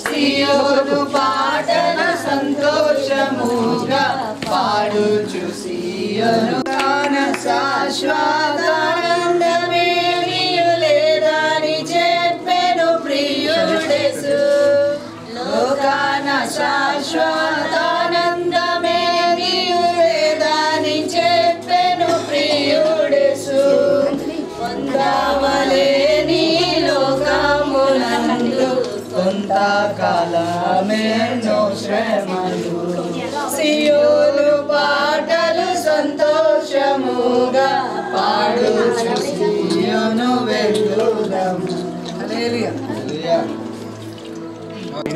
సియోను పాటలు సంతోషముగా పాడుచు సియోను గాన శాశ్వతానందమేమియు లేదని చెప్పెను ప్రియుడేసు లోకాన శాశ్వతానందమేమియు లేదని చెప్పెను ప్రియుడేసు పొందవలేని లోకమునందు కొంతకాలమేనో శ్రమలు సియోను పాటలు సంతోషముగా పాడుచు సియోను వెళ్దాము. హల్లెలూయా.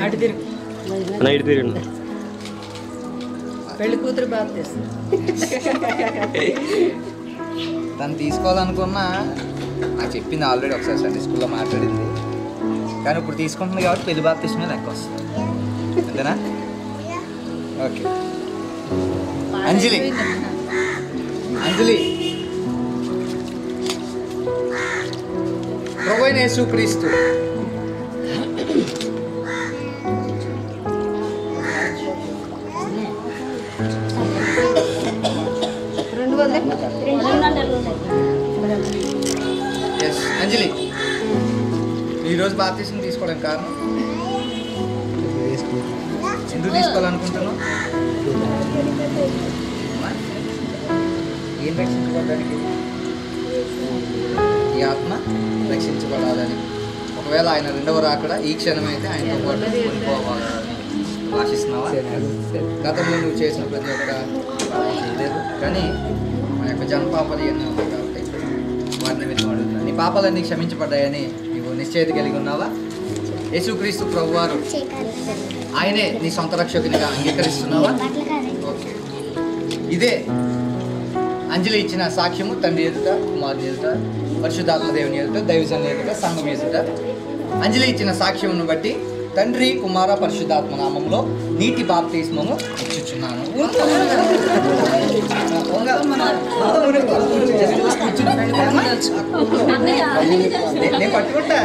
అటు తిరుగు పెళ్లి కూతురు బాప్తిసం తను తీసుకోవాలనుకున్నా నాకు చెప్పింది ఆల్రెడీ ఒకసారి సండే స్కూల్లో మాట్లాడింది, కానీ ఇప్పుడు తీసుకుంటుంది కాబట్టి పెళ్లి బాప్తిస్మే లెక్క వస్తుంది అంతేనా? ఓకే. అంజలి ప్రభువైన యేసుక్రీస్తు అంజలి ఈరోజు బాప్తిసం తీసుకోవడానికి కారణం ఎందుకు తీసుకోవాలనుకుంటున్నావు? ఏం రక్షించబడడానికి? ఈ ఆత్మ రక్షించబడాలని. ఒకవేళ ఆయన రెండవ రాకడ ఈ క్షణమైతే ఆయనతో పాటు కొనిపోవాలని ఆశిస్తున్నావా? గతంలో నువ్వు చేసిన ప్రతి ఒక్క చేయలేదు, కానీ మా యొక్క జన్మపాపాలు ఇవన్నీ ఉన్నాయి కాబట్టి వాటిని నిమిత్తం అడుగుతున్నా. నీ పాపాలన్నీ క్షమించబడ్డాయని నీవు నిశ్చయిత కలిగి ఉన్నావా? యేసుక్రీస్తు ప్రభువారు ఆయనే నీ సొంత రక్షకునిగా అంగీకరిస్తున్నావా? ఓకే. ఇదే అంజలి ఇచ్చిన సాక్ష్యము తండ్రి ఎదుట, కుమారుని ఎదుట, పరిశుద్ధాత్మ దేవుని ఎదుట, దైవజనుల ఎదుట, సంఘం ఎదుట. అంజలి ఇచ్చిన సాక్ష్యమును బట్టి తండ్రి, కుమార, పరిశుద్ధాత్మ నామములో నీటి బాప్తిస్మము ఇచ్చుచున్నాను. నేను పట్టుకుంటా.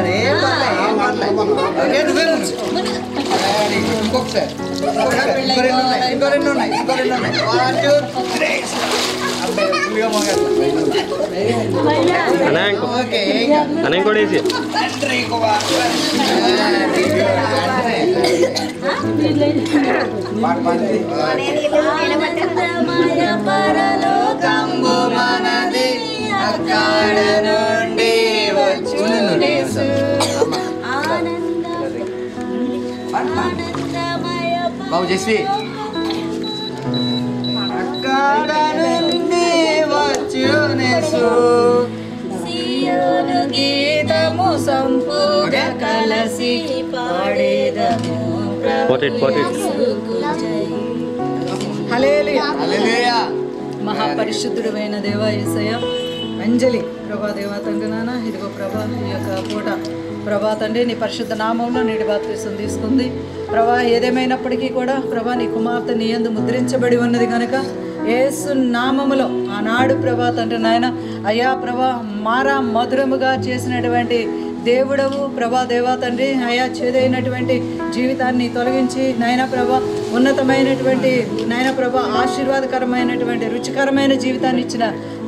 ఇంకొకసారి ఇంకో రెండు ఉన్నాయి. పరలోకంబు మనది అక్కడ నుండి వచ్చునేసు బాబు జస్వి అక్కడ నుండి వచ్చునేసు సియోను గీతము సంపూర్ణ కలసి పాడేదము. హల్లెలూయా. హల్లెలూయా. మహాపరిశుద్ధుడైన దేవా యేసయ్య, అంజలి ప్రభా దేవా తండ్రి నాన్న, ఇదిగో ప్రభా ఈ యొక్క పూట ప్రభా తండ్రి నీ పరిశుద్ధ నామంలో నీటి బాప్తిసం తీసుకుంది ప్రభా. ఏదేమైనప్పటికీ కూడా ప్రభా నీ కుమార్తె నీ యందు ముద్రించబడి ఉన్నది కనుక యేసు నామములో ఆనాడు ప్రభా తండ్రి నాయన అయ్యా ప్రభా మారా మధురముగా చేసినటువంటి దేవుడవు ప్రభా దేవా తండ్రి అయా చేదైనటువంటి జీవితాన్ని తొలగించి నాయన ప్రభా ఉన్నతమైనటువంటి నాయన ప్రభా ఆశీర్వాదకరమైనటువంటి రుచికరమైన జీవితాన్ని ఇచ్చిన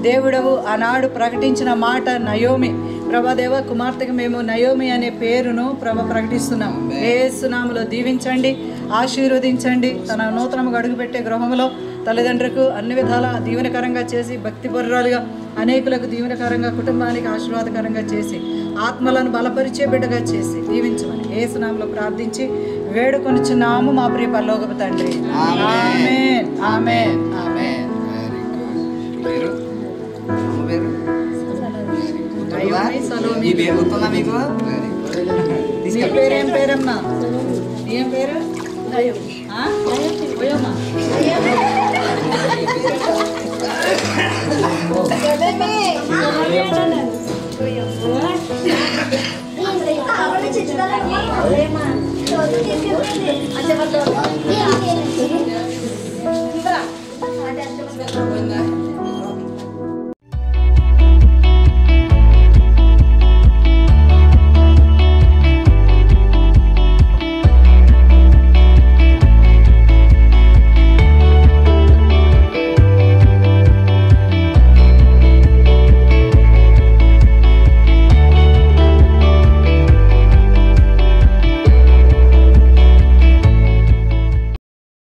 దేవుడవు ఆనాడు ప్రకటించిన మాట నయోమి ప్రభాదేవ కుమార్తెకి మేము నయోమి అనే పేరును ప్రకటిస్తున్నాం. యేసు నామములో దీవించండి, ఆశీర్వదించండి. తన నూతనముగా అడుగుపెట్టే గృహంలో తల్లిదండ్రులకు అన్ని విధాల దీవెనకరంగా చేసి భక్తిపరురాలుగా అనేకులకు దీవెనకరంగా కుటుంబానికి ఆశీర్వాదకరంగా చేసి ఆత్మలను బలపరిచే బిడ్డగా చేసి దీవించమని యేసు నామములో ప్రార్థించి వేడుకొనుచున్నాము మా ప్రియ పరలోకపు తండ్రి. ఆమేన్. ఆమేన్. ఆమేన్. ఈ పేరు గుర్తుందా మీకు? నీ పేరేం పేరమ్మా? ఏం పేరు? Aja